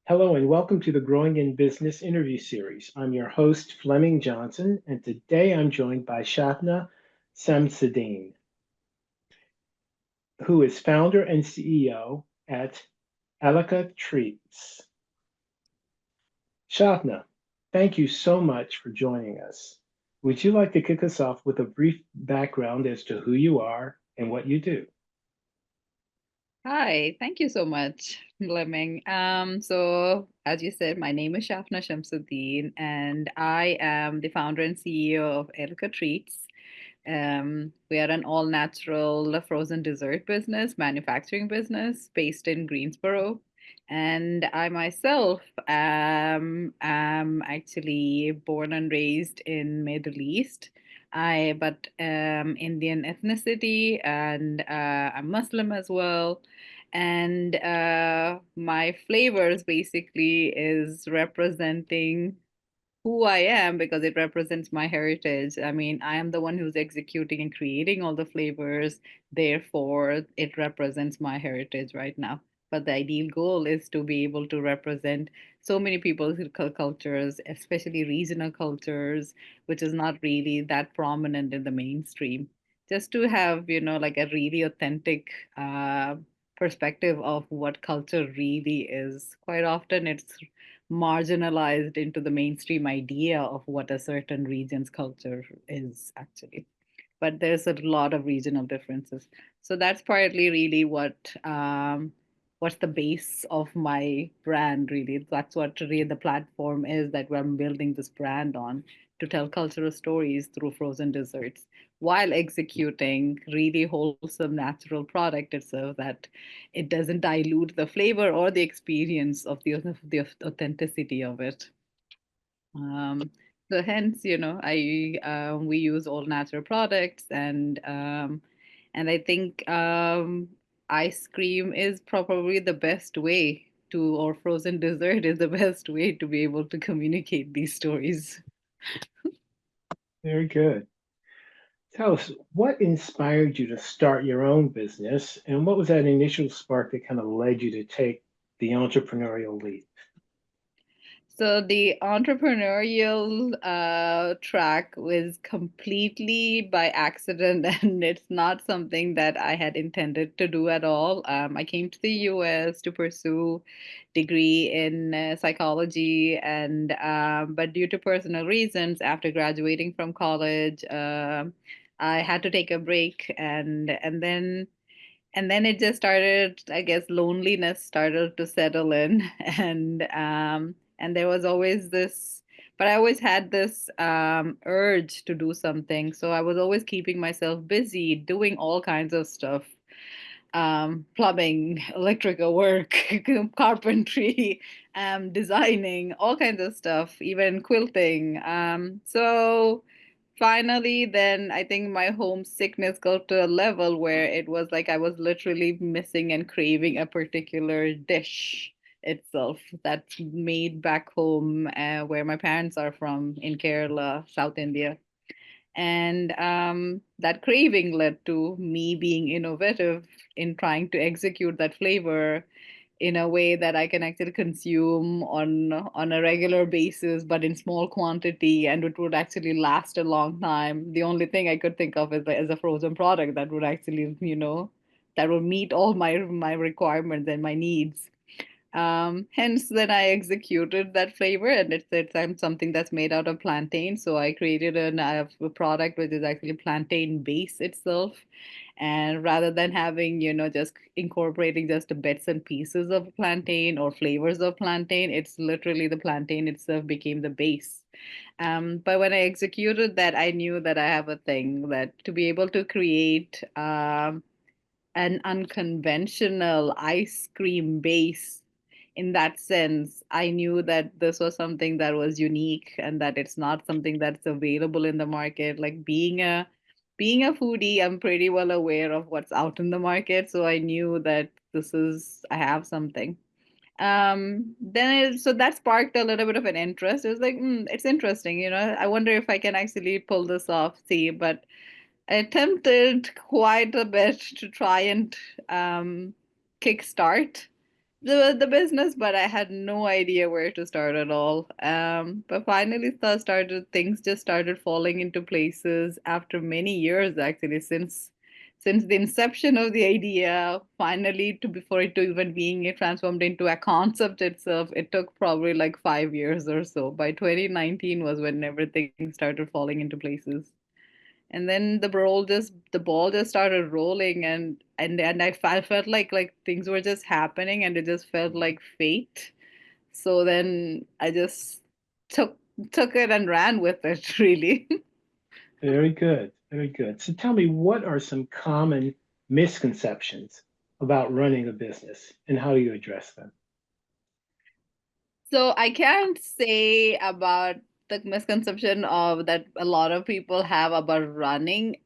Hello and welcome to the Growing in Business interview series. I'm your host, Fleming Johnson, and today I'm joined by Shafna Shamsuddin, who is founder and CEO at Elika Treats. Shafna, thank you so much for joining us. Would you like to kick us off with a brief background as to who you are and what you do? Hi, thank you so much, Fleming. So as you said, my name is Shafna Shamsuddin, and I am the founder and CEO of Erica Treats. We are an all-natural frozen dessert business, manufacturing business based in Greensboro. And I myself am actually born and raised in Middle East. But Indian ethnicity, and I'm Muslim as well. And my flavors basically is representing who I am because it represents my heritage. I mean, I am the one who's executing and creating all the flavors. Therefore, it represents my heritage right now. But the ideal goal is to be able to represent so many people's cultures, especially regional cultures, which is not really that prominent in the mainstream. Just to have, like a really authentic perspective of what culture really is. Quite often, it's marginalized into the mainstream idea of what a certain region's culture is actually. But there's a lot of regional differences. So that's partly really what's the base of my brand really. That's what really the platform is that I'm building this brand on, to tell cultural stories through frozen desserts while executing really wholesome natural product itself that it doesn't dilute the flavor or the experience of the authenticity of it. Um, so hence, I we use all natural products, and I think ice cream is probably the best way to, or frozen dessert is the best way to be able to communicate these stories. Very good. Tell us what inspired you to start your own business and what was that initial spark that kind of led you to take the entrepreneurial leap? So the entrepreneurial track was completely by accident, and it's not something that I had intended to do at all. I came to the U.S. to pursue degree in psychology, and but due to personal reasons, after graduating from college, I had to take a break, and then it just started, I guess loneliness started to settle in and there was always this, but I always had this urge to do something, so I was always keeping myself busy doing all kinds of stuff, plumbing, electrical work, carpentry, designing, all kinds of stuff, even quilting. So finally, then I think my homesickness got to a level where it was like I was literally missing and craving a particular dish itself that's made back home, where my parents are from in Kerala, South India. And that craving led to me being innovative in trying to execute that flavor in a way that I can actually consume on a regular basis, but in small quantity, and it would actually last a long time. The only thing I could think of is as a frozen product that would actually, that would meet all my requirements and my needs. Hence, then I executed that flavor, and it's something that's made out of plantain. So I created a product which is actually plantain base itself. And rather than having, just incorporating just the bits and pieces of plantain or flavors of plantain, it's literally the plantain itself became the base. But when I executed that, I knew that I have a thing that to be able to create an unconventional ice cream base in that sense, I knew that this was something that was unique and that it's not something that's available in the market. Like being a foodie, I'm pretty well aware of what's out in the market, so I knew that I have something. So that sparked a little bit of an interest. It was like, it's interesting, I wonder if I can actually pull this off. See, but I attempted quite a bit to try and kickstart the business, but I had no idea where to start at all. But finally, started things just started falling into places after many years, actually, since the inception of the idea, finally to before it to even being transformed into a concept itself, it took probably like 5 years or so. By 2019 was when everything started falling into places. And then the ball just started rolling, and I felt like things were just happening, and it just felt like fate. So then I just took took it and ran with it, really. Very good. Very good. So tell me, what are some common misconceptions about running a business and how do you address them? So I can't say about the misconception of that a lot of people have about running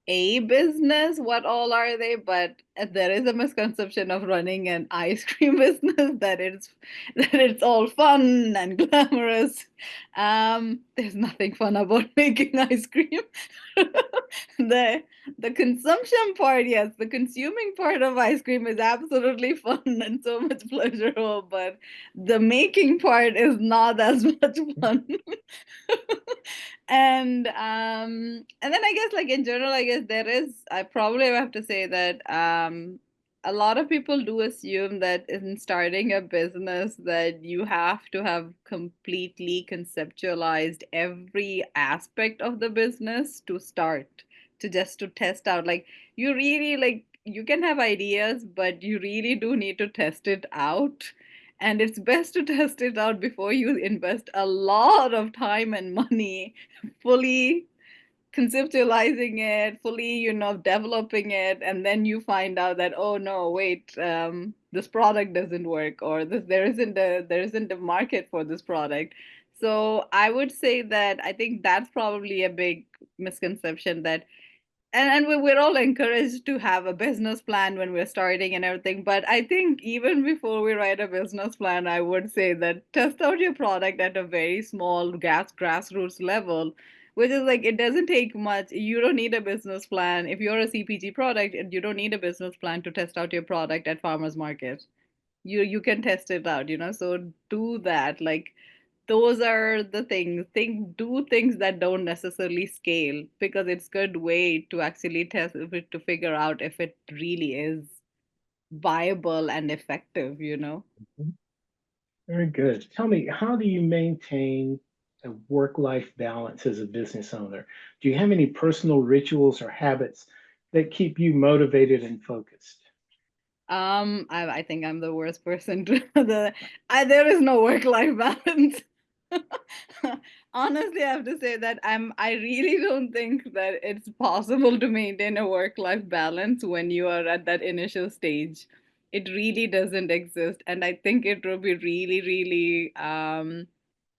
a business. What all are they? But there is a misconception of running an ice cream business that it's all fun and glamorous. There's nothing fun about making ice cream. the the consumption part, yes, the consuming part of ice cream is absolutely fun and so much pleasurable, but the making part is not as much fun. And then I guess like in general, I guess there is I probably have to say that a lot of people do assume that in starting a business that you have to have completely conceptualized every aspect of the business to start, to just to test out. Like you really like you can have ideas, but you really do need to test it out, and it's best to test it out before you invest a lot of time and money fully conceptualizing it, fully, developing it, and then you find out that, oh no, wait, this product doesn't work, or there isn't a market for this product. So I would say that I think that's probably a big misconception that and we're all encouraged to have a business plan when we're starting and everything, but I think even before we write a business plan, I would say that test out your product at a very small grassroots level, which is like it doesn't take much. You don't need a business plan if you're a CPG product, and you don't need a business plan to test out your product at farmers market. You can test it out, so do that. Like those are the things. Do things that don't necessarily scale, because it's good way to actually test it, to figure out if it really is viable and effective. Very good. Tell me, how do you maintain a work-life balance as a business owner? Do you have any personal rituals or habits that keep you motivated and focused? I think I'm the worst person to there is no work-life balance. Honestly, I have to say that I really don't think that it's possible to maintain a work-life balance when you are at that initial stage. It really doesn't exist, and I think it will be really, really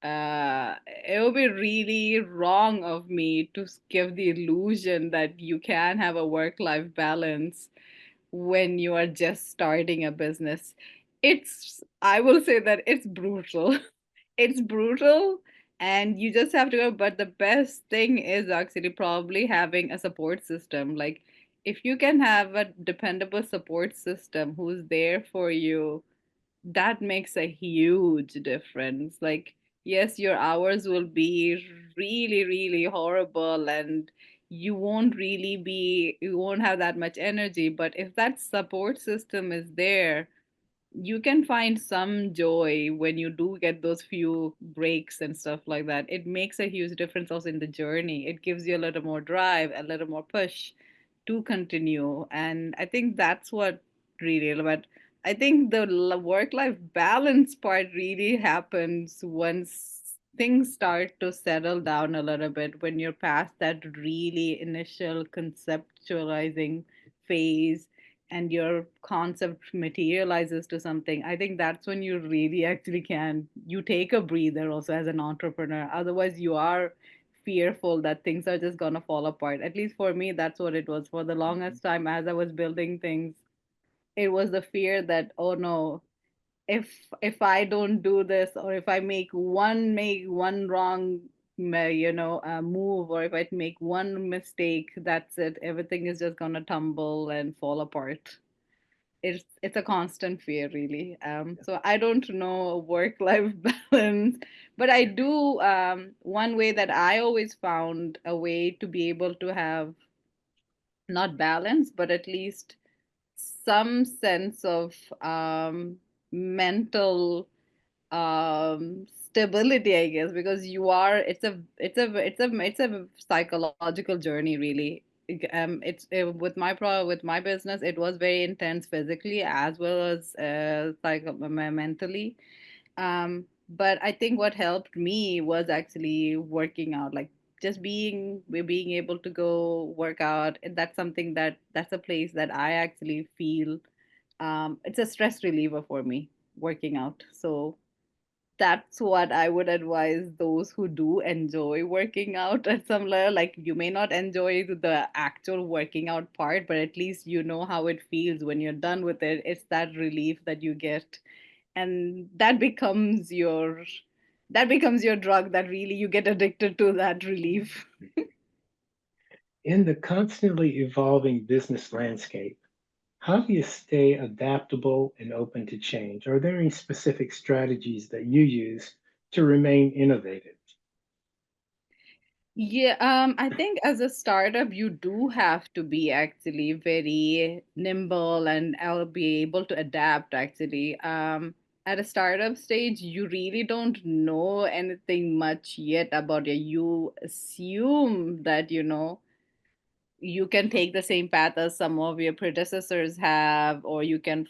it would be really wrong of me to give the illusion that you can have a work-life balance when you are just starting a business. I will say that it's brutal. It's brutal, and you just have to go. But the best thing is actually probably having a support system. Like, if you can have a dependable support system who's there for you, that makes a huge difference. Like, yes, your hours will be really, really horrible, and you won't have that much energy. But if that support system is there, you can find some joy when you do get those few breaks and stuff like that. It makes a huge difference also in the journey. It gives you a little more drive, a little more push to continue. And I think that's what really, but I think the work life balance part really happens once things start to settle down a little bit, when you're past that really initial conceptualizing phase and your concept materializes to something. I think that's when you really actually you take a breather also as an entrepreneur. Otherwise you are fearful that things are just going to fall apart. At least for me, that's what it was for the longest time. As I was building things, it was the fear that, oh no, if I don't do this, or if I make one wrong move, or if I make one mistake, that's it, everything is just going to tumble and fall apart. it's a constant fear, really. So I don't know work-life balance, but I do. One way that I always found a way to be able to have not balance, but at least some sense of mental stability, I guess, because you are it's a psychological journey, really. It's with with my business, it was very intense physically as well as mentally. But I think what helped me was actually working out, like just being able to go work out. And that's something that's a place that I actually feel it's a stress reliever for me, working out. So that's what I would advise those who do enjoy working out at some level. Like, you may not enjoy the actual working out part, but at least you know how it feels when you're done with it. It's that relief that you get, and that becomes your drug, that really you get addicted to that relief. In the constantly evolving business landscape, how do you stay adaptable and open to change? Are there any specific strategies that you use to remain innovative? Yeah, I think as a startup, you do have to be actually very nimble and I'll be able to adapt actually. At a startup stage, you really don't know anything much yet about it. You assume that, you can take the same path as some of your predecessors have, or you can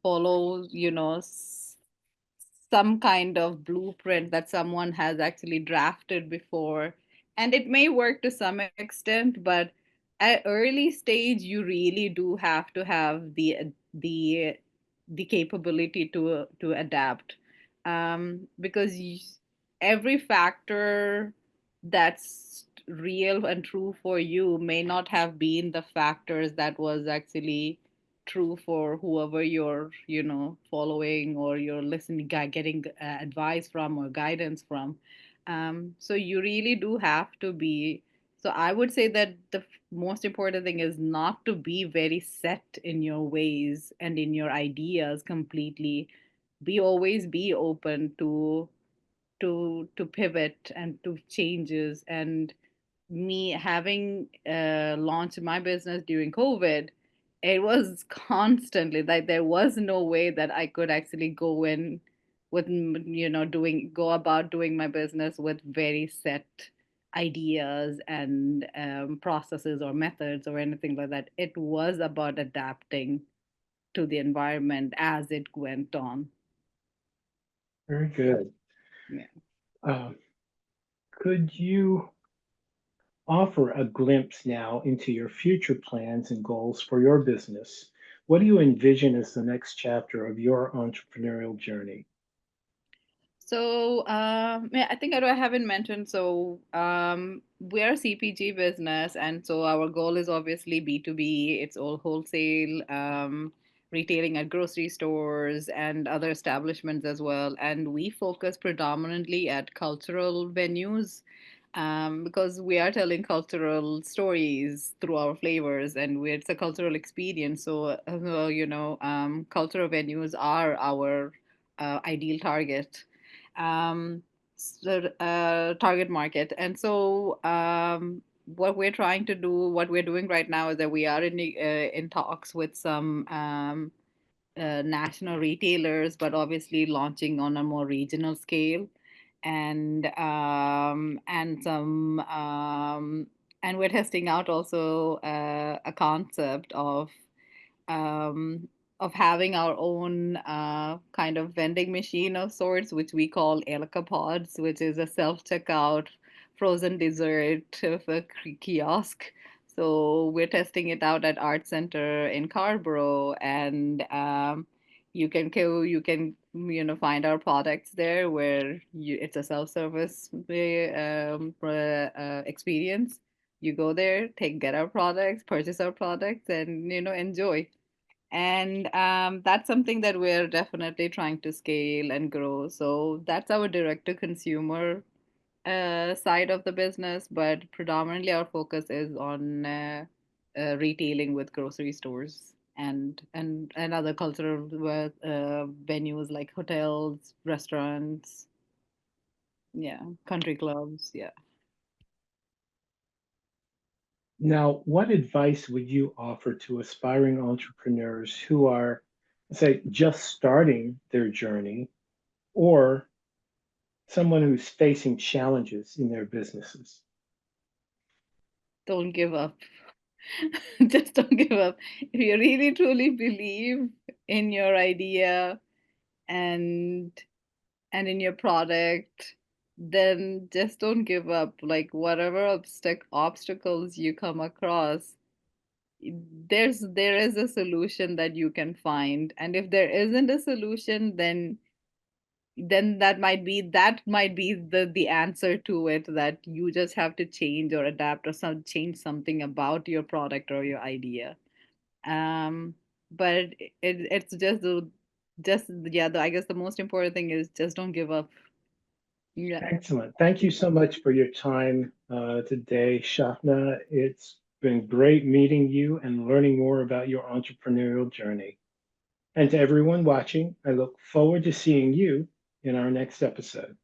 follow, some kind of blueprint that someone has actually drafted before. And it may work to some extent, but at early stage you really do have to have the the capability to adapt, because every factor that's real and true for you may not have been the factors that was actually true for whoever you're following, or you're listening, getting advice from or guidance from. So you really do have to be, so I would say that the most important thing is not to be very set in your ways and in your ideas completely. Be open to pivot and to changes. And me having launched my business during COVID, it was constantly like there was no way that I could actually go in with doing go about doing my business with very set ideas and processes or methods or anything like that. It was about adapting to the environment as it went on. Very good. Yeah. Um, could you offer a glimpse now into your future plans and goals for your business? What do you envision as the next chapter of your entrepreneurial journey? So, yeah, I think I haven't mentioned. So, we're a CPG business, and so our goal is obviously B2B. It's all wholesale, retailing at grocery stores and other establishments as well. And we focus predominantly at cultural venues, because we are telling cultural stories through our flavors, and it's a cultural experience. So, cultural venues are our ideal target, target market. And so, what we're doing right now is that we are in talks with some national retailers, but obviously launching on a more regional scale, and some and we're testing out also a concept um, of having our own kind of vending machine of sorts, which we call Elka Pods, which is a self-checkout frozen dessert of a kiosk. So we're testing it out at Art Center in Carborough, and find our products there, where it's a self-service experience. You go there, get our products, purchase our products, and enjoy. And that's something that we're definitely trying to scale and grow. So that's our direct to consumer side of the business, but predominantly our focus is on retailing with grocery stores. and other cultural venues like hotels, restaurants, yeah, country clubs, yeah. Now, what advice would you offer to aspiring entrepreneurs who are, say, just starting their journey or someone who's facing challenges in their businesses? Don't give up. Just don't give up. If you really truly believe in your idea and in your product, then just don't give up. Like whatever obstacles you come across, there is a solution that you can find. And if there isn't a solution, then that might be the answer to it, that you just have to change or adapt or change something about your product or your idea. um but it's just yeah, I guess the most important thing is just don't give up. Yeah. Excellent. Thank you so much for your time today, Shafna. It's been great meeting you and learning more about your entrepreneurial journey. And to everyone watching, I look forward to seeing you in our next episode.